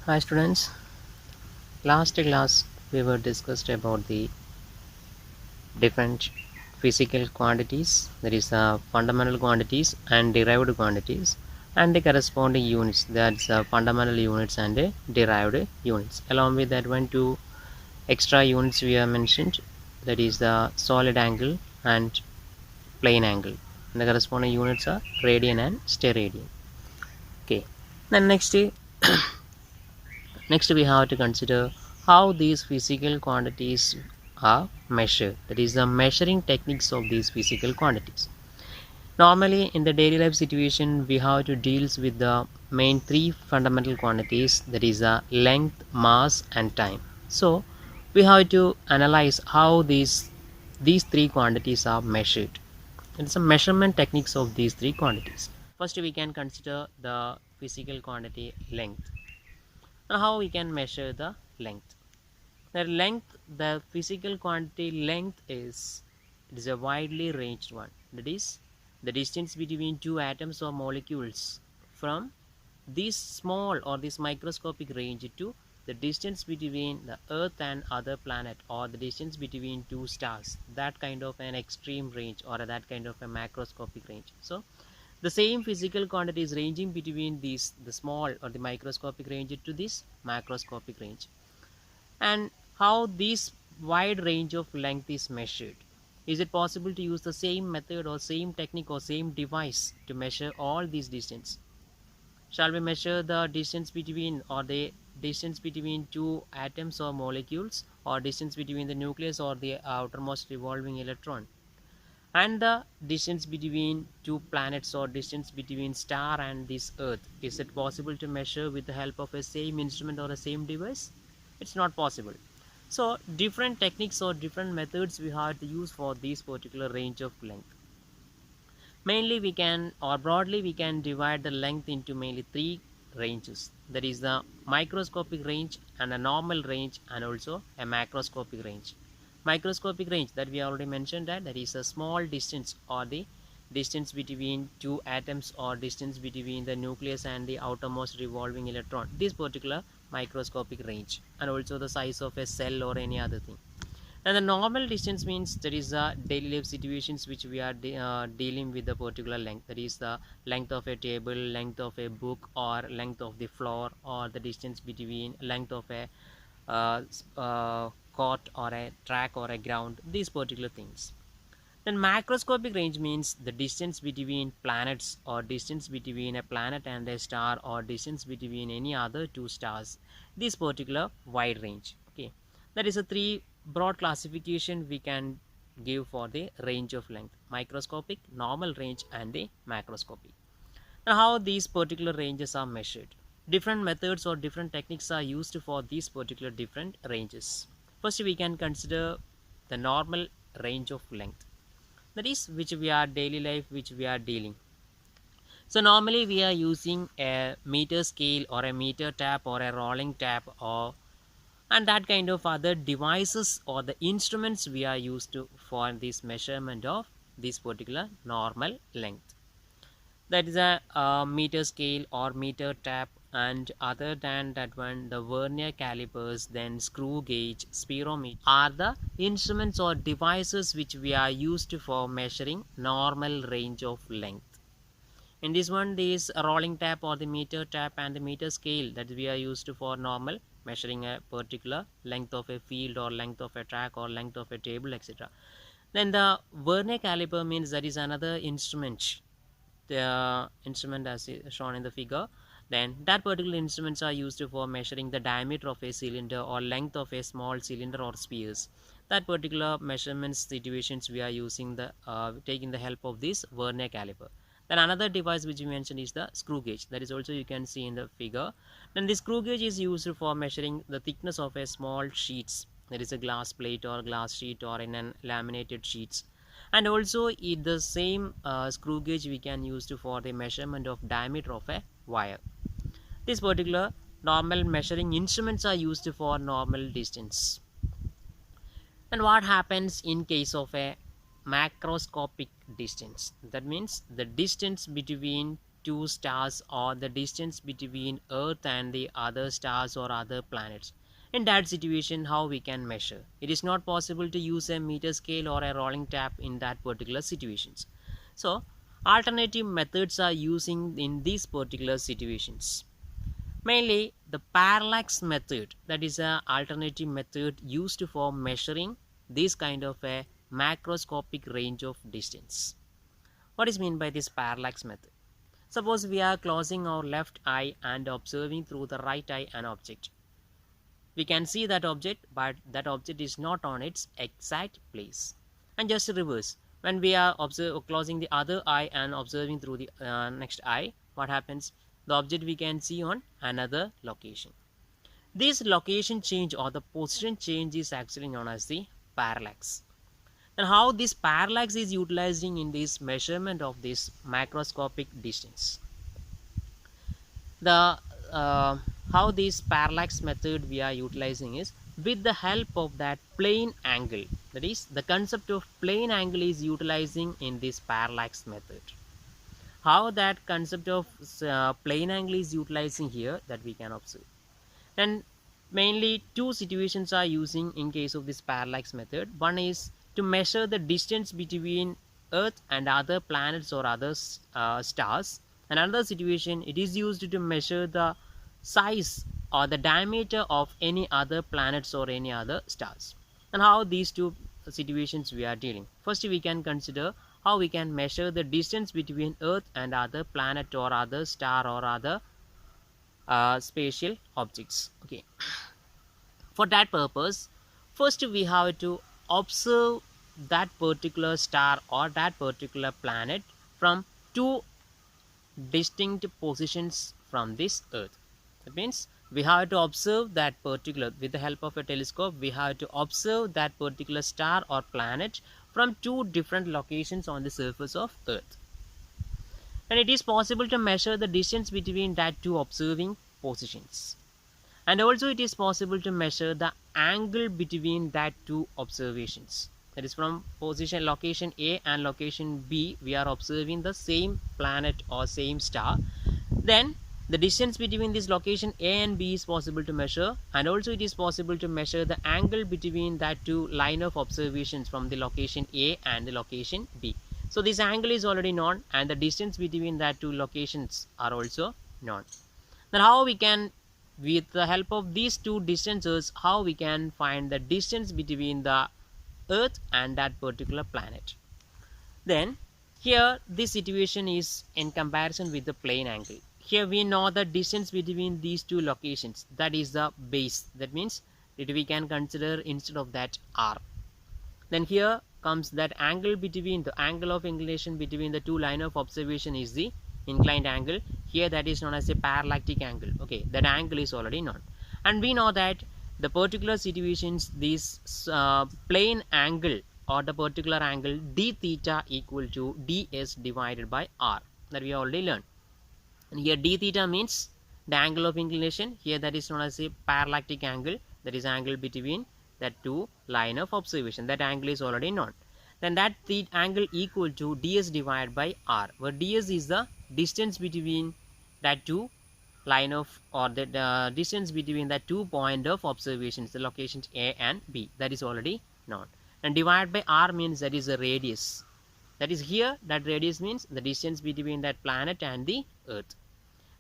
Hi students, last class we were discussed about the different physical quantities, that is fundamental quantities and derived quantities, and the corresponding units, that's fundamental units and derived units. Along with that, one two extra units we have mentioned, that is the solid angle and plane angle, and the corresponding units are radian and steradian. Okay, then next, we have to consider how these physical quantities are measured. That is, the measuring techniques of these physical quantities. Normally, in the daily life situation, we have to deal with the main three fundamental quantities. That is, the length, mass, and time. So, we have to analyze how these three quantities are measured. It's a measurement techniques of these three quantities. First, we can consider the physical quantity length. Now, how we can measure the length? The physical quantity length it is a widely ranged one. That is the distance between two atoms or molecules from this small or this microscopic range to the distance between the Earth and other planet, or the distance between two stars. That kind of an extreme range, or that kind of a macroscopic range. So the same physical quantity is ranging between these the small or the microscopic range to this macroscopic range. And how this wide range of length is measured? Is it possible to use the same method or same technique or same device to measure all these distance? Shall we measure the distance between, or the distance between two atoms or molecules, or distance between the nucleus or the outermost revolving electron, and the distance between two planets, or distance between star and this Earth? Is it possible to measure with the help of a same instrument or a same device? It's not possible. So different techniques or different methods we have to use for this particular range of length. Mainly we can, or broadly we can divide the length into mainly three ranges. That is the microscopic range, and a normal range, and also a macroscopic range. Microscopic range, that we already mentioned, that is a small distance, or the distance between two atoms, or distance between the nucleus and the outermost revolving electron, this particular microscopic range, and also the size of a cell or any other thing. And the normal distance means that is the daily life situations which we are dealing with the particular length. That is the length of a table, length of a book, or length of the floor, or the distance between length of a court or a track or a ground, these particular things. Then macroscopic range means the distance between planets, or distance between a planet and a star, or distance between any other two stars, this particular wide range. Okay, that is a three broad classification we can give for the range of length: microscopic, normal range, and the macroscopic. Now, how these particular ranges are measured? Different methods or different techniques are used for these particular different ranges. First, we can consider the normal range of length, that is which we are daily life which we are dealing. So normally we are using a meter scale, or a meter tap, or a rolling tap, or and that kind of other devices or the instruments we are used to for this measurement of this particular normal length. That is a meter scale or meter tap, and other than that one, the vernier calipers, then screw gauge, spirometer are the instruments or devices which we are used for measuring normal range of length. In this one, this rolling tap or the meter tap and the meter scale, that we are used for normal measuring a particular length of a field, or length of a track, or length of a table, etc. Then the vernier caliper means that is another instrument, the instrument as shown in the figure. Then that particular instruments are used for measuring the diameter of a cylinder, or length of a small cylinder or spheres. That particular measurements situations we are using the taking the help of this vernier caliper. Then another device which we mentioned is the screw gauge, that is also you can see in the figure. Then this screw gauge is used for measuring the thickness of a small sheets, that is a glass plate or glass sheet, or in an laminated sheets. And also the same screw gauge we can use for the measurement of diameter of a wire. This particular normal measuring instruments are used for normal distance. And what happens in case of a macroscopic distance? That means the distance between two stars or the distance between Earth and the other stars or other planets. In that situation, how we can measure? It is not possible to use a meter scale or a rolling tap in that particular situations. So, alternative methods are using in these particular situations. Mainly, the parallax method, that is a alternative method used for measuring this kind of a macroscopic range of distance. What is meant by this parallax method? Suppose we are closing our left eye and observing through the right eye an object. We can see that object, but that object is not on its exact place. And just reverse, when we are closing the other eye and observing through the next eye, what happens? The object we can see on another location. This location change or the position change is actually known as the parallax. And how this parallax is utilizing in this measurement of this macroscopic distance. The how this parallax method we are utilizing is with the help of that plane angle. That is, the concept of plane angle is utilizing in this parallax method. How that concept of plane angle is utilizing here, that we can observe. And mainly two situations are using in case of this parallax method. One is to measure the distance between Earth and other planets or other stars. Another situation, it is used to measure the size or the diameter of any other planets or any other stars. And how these two situations we are dealing. First, we can consider how we can measure the distance between Earth and other planet or other star or other spatial objects. Okay. For that purpose, first we have to observe that particular star or that particular planet from two distinct positions from this Earth. That means we have to observe that particular, with the help of a telescope, we have to observe that particular star or planet from two different locations on the surface of Earth. And it is possible to measure the distance between that two observing positions. And also it is possible to measure the angle between that two observations. That is, from position location A and location B, we are observing the same planet or same star. Then the distance between this location A and B is possible to measure, and also it is possible to measure the angle between that two line of observations from the location A and the location B. So this angle is already known, and the distance between that two locations are also known. Then how we can, with the help of these two distances, how we can find the distance between the Earth and that particular planet. Then here this situation is in comparison with the plane angle. Here we know the distance between these two locations, that is the base. That means that we can consider instead of that r. Then here comes that angle between, the angle of inclination between the two line of observation is the inclined angle. Here that is known as a parallactic angle. Okay, that angle is already known. And we know that the particular situations, this plane angle or the particular angle d theta equal to ds divided by r, that we already learned. And here d theta means the angle of inclination. Here that is known as a parallactic angle, that is angle between that two line of observation. That angle is already known. Then that angle equal to ds divided by r, where ds is the distance between that two line of, or the distance between the 2 point of observations, the locations A and B, that is already known. And divided by r means that is a radius. That is, here that radius means the distance between that planet and the Earth.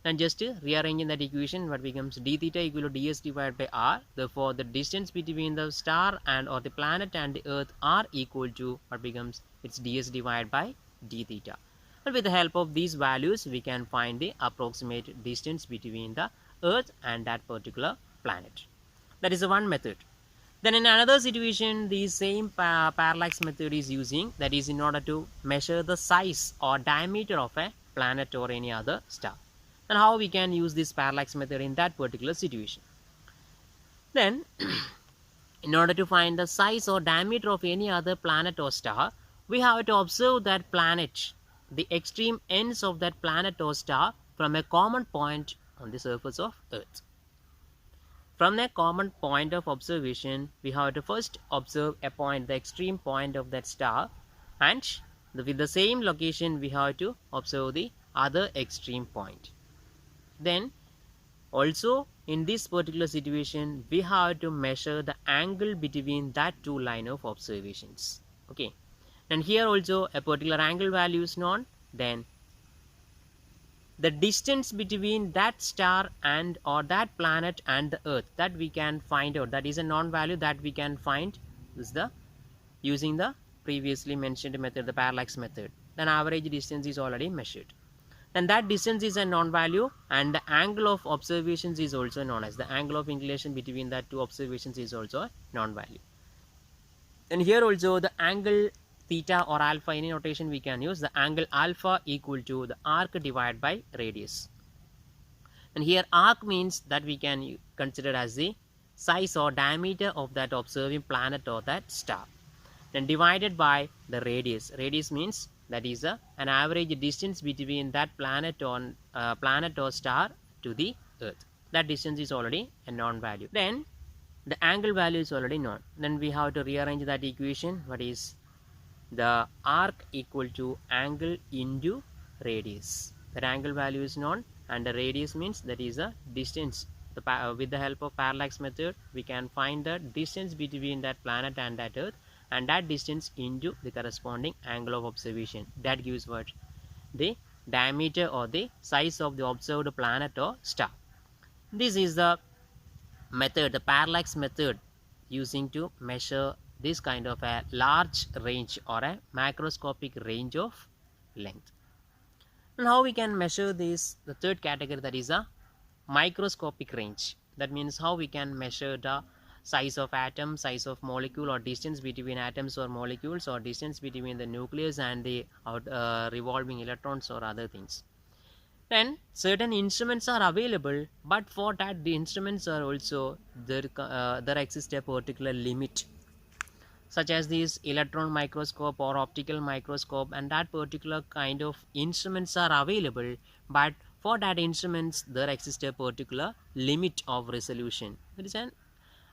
And just rearranging that equation, what becomes d theta equal to ds divided by r. Therefore the distance between the star and or the planet and the Earth are equal to what becomes, it's ds divided by d theta. And with the help of these values, we can find the approximate distance between the Earth and that particular planet. That is one method. Then in another situation, the same parallax method is using, that is in order to measure the size or diameter of a planet or any other star. And how we can use this parallax method in that particular situation. Then in order to find the size or diameter of any other planet or star, we have to observe that planet, the extreme ends of that planet or star, from a common point on the surface of Earth. From a common point of observation, we have to first observe a point, the extreme point of that star, and with the same location we have to observe the other extreme point. Then also in this particular situation we have to measure the angle between that two line of observations. Okay, and here also a particular angle value is known. Then the distance between that star and or that planet and the earth, that we can find out, that is a known value that we can find is the using the previously mentioned method, the parallax method. Then average distance is already measured, then that distance is a known value, and the angle of observations is also known as the angle of inclination between the two observations is also a known value. And here also the angle theta or alpha, any notation we can use, the angle alpha equal to the arc divided by radius. And here arc means that we can consider as the size or diameter of that observing planet or that star, then divided by the radius. Radius means that is an average distance between that planet or star to the earth. That distance is already a known value. Then the angle value is already known. Then we have to rearrange that equation. What is the arc equal to angle into radius? That angle value is known, and the radius means that is a distance. With the help of parallax method we can find the distance between that planet and that earth, and that distance into the corresponding angle of observation. That gives what? The diameter or the size of the observed planet or star. This is the method, the parallax method, using to measure this kind of a large range or a macroscopic range of length. And how we can measure this, the third category, that is a microscopic range. That means how we can measure the size of atom, size of molecule, or distance between atoms or molecules, or distance between the nucleus and the revolving electrons or other things. Then certain instruments are available, but for that the instruments are also there exists a particular limit, such as this electron microscope or optical microscope, and that particular kind of instruments are available, but for that instruments there exists a particular limit of resolution. There is an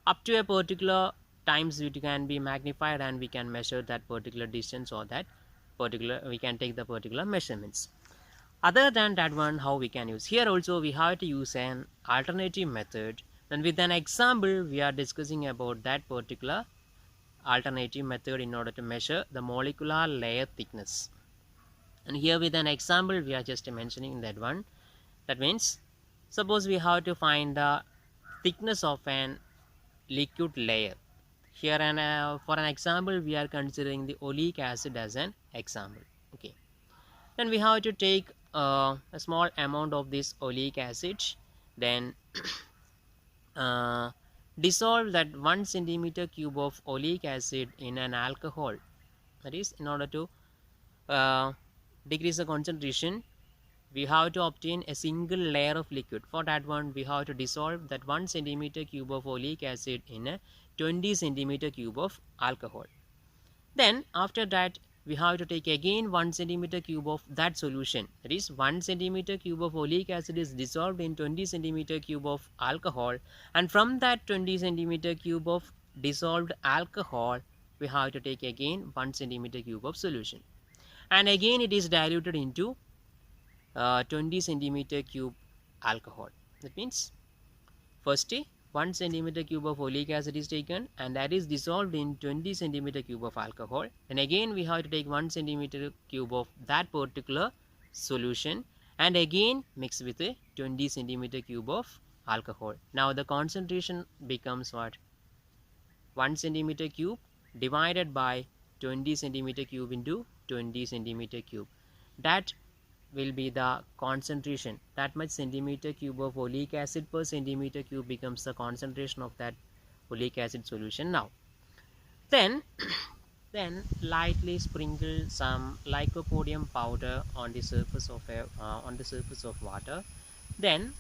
up to a particular times it can be magnified, and we can measure that particular distance, or that particular we can take the particular measurements. Other than that one, how we can use, here also we have to use an alternative method. Then with an example we are discussing about that particular alternative method in order to measure the molecular layer thickness. And here with an example we are just mentioning that one. That means suppose we have to find the thickness of an liquid layer. Here for an example we are considering the oleic acid as an example. Okay, then we have to take a small amount of this oleic acid, then dissolve that 1 centimeter cube of oleic acid in an alcohol. That is, in order to decrease the concentration we have to obtain a single layer of liquid. For that one we have to dissolve that 1 centimeter cube of oleic acid in a 20 centimeter cube of alcohol. Then after that we have to take again 1 centimeter cube of that solution. That is, 1 centimeter cube of oleic acid is dissolved in 20 centimeter cube of alcohol, and from that 20 centimeter cube of dissolved alcohol we have to take again 1 centimeter cube of solution, and again it is diluted into 20 centimeter cube alcohol. That means first 1 centimeter cube of oleic acid is taken, and that is dissolved in 20 centimeter cube of alcohol. Then again we have to take 1 centimeter cube of that particular solution, and again mix with a 20 centimeter cube of alcohol. Now the concentration becomes what? 1 centimeter cube divided by 20 centimeter cube into 20 centimeter cube. That will be the concentration. That much centimeter cube of oleic acid per centimeter cube becomes the concentration of that oleic acid solution. Now then lightly sprinkle some lycopodium powder on the surface of water. Then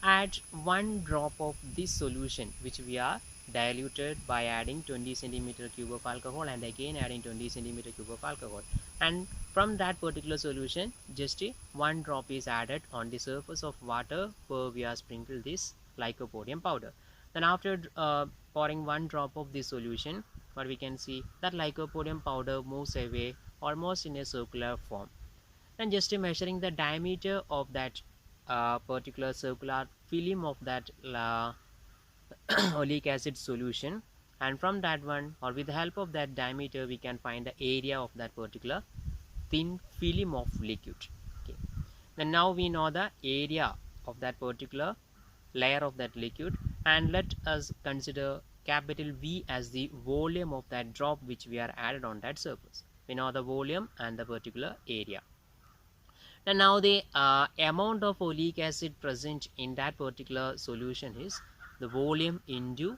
add 1 drop of this solution, which we are diluted by adding 20 centimeter cube of alcohol, and again adding 20 centimeter cube of alcohol, and from that particular solution just 1 drop is added on the surface of water where we are sprinkled this lycopodium powder. Then after pouring 1 drop of this solution, what we can see, that lycopodium powder moves away almost in a circular form. and just measuring the diameter of that particular circular film of that oleic acid solution, and from that one, or with the help of that diameter, we can find the area of that particular thin film of liquid. Okay, then now we know the area of that particular layer of that liquid, and let us consider capital V as the volume of that drop which we are added on that surface. We know the volume and the particular area. And now the amount of oleic acid present in that particular solution is the volume into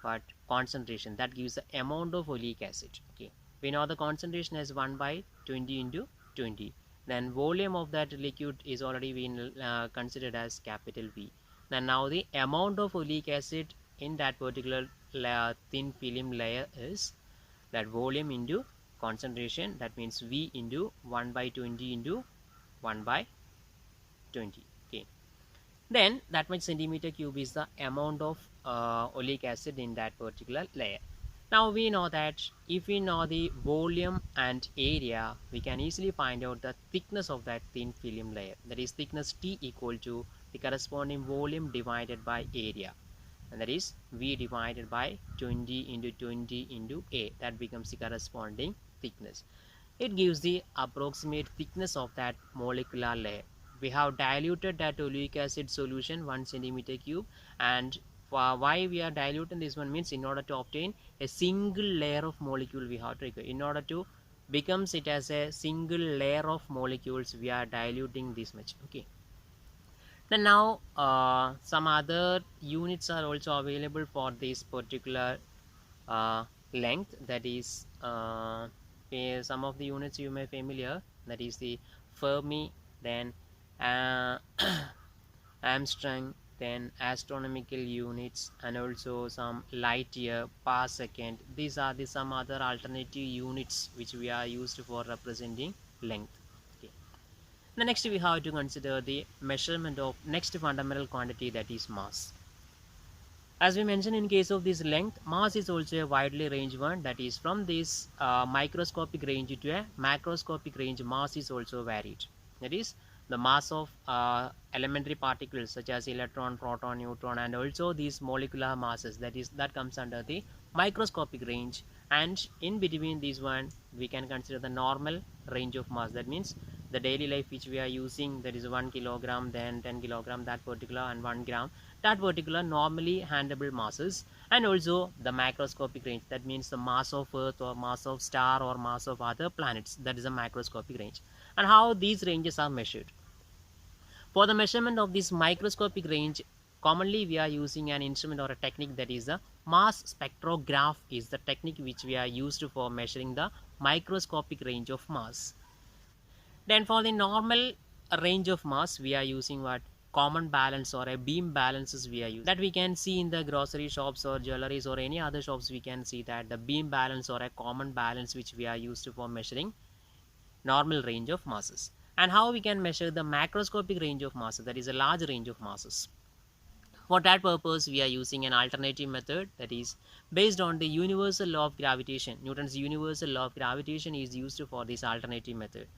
what concentration, that gives the amount of oleic acid. Okay, we know the concentration is 1 by 20 into 20. Then volume of that liquid is already been considered as capital V. Then now the amount of oleic acid in that particular thin film layer is that volume into concentration, that means V into 1 by 20 into 1 by 20. Okay, then that much centimeter cube is the amount of oleic acid in that particular layer. Now we know that if we know the volume and area, we can easily find out the thickness of that thin film layer, that is thickness T equal to the corresponding volume divided by area, and that is V divided by 20 into 20 into A, that becomes the corresponding thickness. It gives the approximate thickness of that molecular layer. We have diluted that oleic acid solution 1 centimeter cube, and why we are diluting this one means in order to obtain a single layer of molecule we have to require. In order to becomes it as a single layer of molecules, we are diluting this much. Okay, then now some other units are also available for this particular length, that is some of the units you may familiar, that is the Fermi, then Armstrong, then astronomical units, and also some light year, parsecond. These are the some other alternative units which we are used for representing length. Okay, the next we have to consider the measurement of next fundamental quantity, that is mass. As we mentioned, in case of this length, mass is also a widely ranged one, that is from this microscopic range to a macroscopic range, mass is also varied. That is the mass of elementary particles such as electron, proton, neutron, and also these molecular masses, that comes under the microscopic range. And in between these one, we can consider the normal range of mass, that means the daily life which we are using, that is 1 kilogram, then 10 kilogram, that particular, and 1 gram, that particular normally handleable masses. And also the macroscopic range, that means the mass of earth or mass of star or mass of other planets, that is a macroscopic range. And how these ranges are measured? For the measurement of this microscopic range, commonly we are using an instrument or a technique, that is the mass spectrograph is the technique which we are used for measuring the microscopic range of mass. Then for the normal range of mass, we are using what? Common balance or a beam balances we are using. That we can see in the grocery shops or jewelries or any other shops, we can see that the beam balance or a common balance which we are used for measuring normal range of masses. And how we can measure the macroscopic range of masses, that is a large range of masses. For that purpose, we are using an alternative method, that is based on the universal law of gravitation. Newton's universal law of gravitation is used for this alternative method.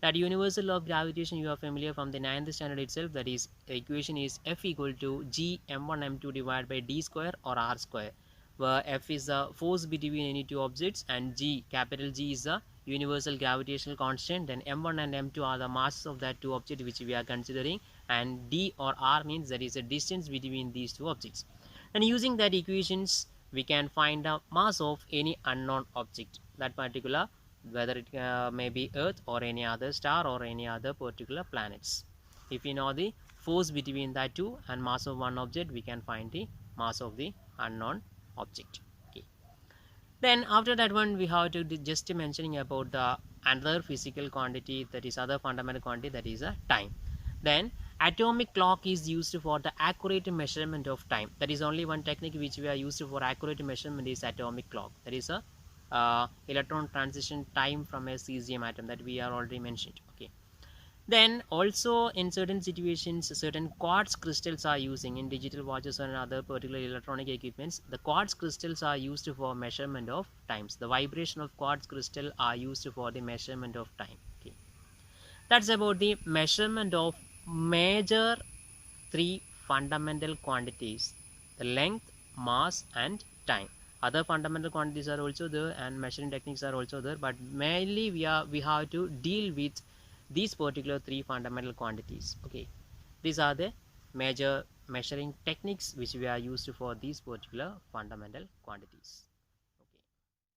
That universal law of gravitation you are familiar from the 9th standard itself, that is the equation is F equal to G m1 m2 divided by d square or r square, where F is the force between any two objects and G, capital G, is the universal gravitational constant. Then m1 and m2 are the masses of that two objects which we are considering, and d or r means that is a distance between these two objects. And using that equations, we can find the mass of any unknown object, that particular, whether it may be earth or any other star or any other particular planets. If we know the force between that two and mass of one object, we can find the mass of the unknown object. Okay, then after that one, we have to just mentioning about the another physical quantity, that is other fundamental quantity, that is a time. Then atomic clock is used for the accurate measurement of time. That is only one technique which we are used for accurate measurement is atomic clock. That is a electron transition time from a cesium atom, that we are already mentioned. Okay, then also in certain situations, certain quartz crystals are using in digital watches and other particular electronic equipments. The quartz crystals are used for measurement of times. The vibration of quartz crystal are used for the measurement of time. Okay, That's about the measurement of major three fundamental quantities: the length, mass, and time. Other fundamental quantities are also there, and measuring techniques are also there, but mainly we have to deal with these particular three fundamental quantities. Okay, these are the major measuring techniques which we are used for these particular fundamental quantities.